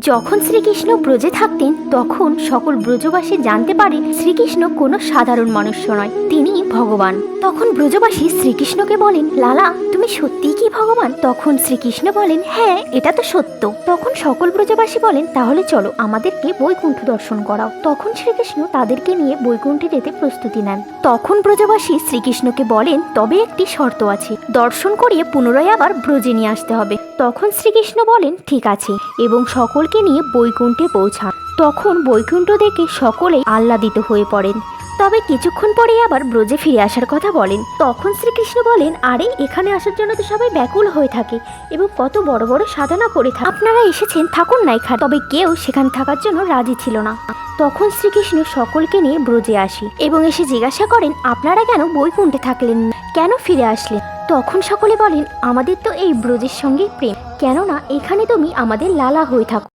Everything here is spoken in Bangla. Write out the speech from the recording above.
যখন শ্রীকৃষ্ণ ব্রজে থাকতেন তখন সকল ব্রজবাসী জানতে পারেন শ্রীকৃষ্ণ কোনো সাধারণ মনুষ্য নয়, তিনি ভগবান। তখন ব্রজবাসী শ্রীকৃষ্ণকে বলেন, লালা তুমি সত্যিই কি ভগবান? তখন শ্রীকৃষ্ণ বলেন, হ্যাঁ এটা তো সত্য। তখন সকল ব্রজবাসী বলেন, তাহলে চলো আমাদেরকে বৈকুণ্ঠ দর্শন করাও। তখন শ্রীকৃষ্ণ তাদেরকে নিয়ে বৈকুণ্ঠে যেতে প্রস্তুতি নেন। তখন ব্রজবাসী শ্রীকৃষ্ণকে বলেন, তবে একটি শর্ত আছে, দর্শন করিয়ে পুনরায় আবার ব্রজে নিয়ে আসতে হবে। তখন শ্রীকৃষ্ণ বলেন, ঠিক আছে, এবং সকলকে নিয়ে বৈকুণ্ঠে পৌঁছান। তখন বৈকুণ্ঠ দেখে সকলেই আহ্লাদিত হয়ে পড়েন। তবে কিছুক্ষণ পরেই আবার ব্রজে ফিরে আসার কথা বলেন। তখন শ্রীকৃষ্ণ বলেন, আরে এখানে আসার জন্য তো সবাই ব্যাকুল হয়ে থাকে এবং কত বড় বড় সাধনা করে থাকে, আপনারা এসেছেন, থাকুন না এখানে। তবে কেউ সেখানে থাকার জন্য রাজি ছিল না। তখন শ্রীকৃষ্ণ সকলকে নিয়ে ব্রজে আসি এবং এসে জিজ্ঞাসা করেন, আপনারা কেন বৈকুণ্ঠে থাকলেন না, কেন ফিরে আসলেন? তখন সকলে বলেন, আমাদের তো এই ব্রজের সঙ্গেই প্রেম, কেননা এখানে তুমি আমাদের লালা হয়ে থাকো।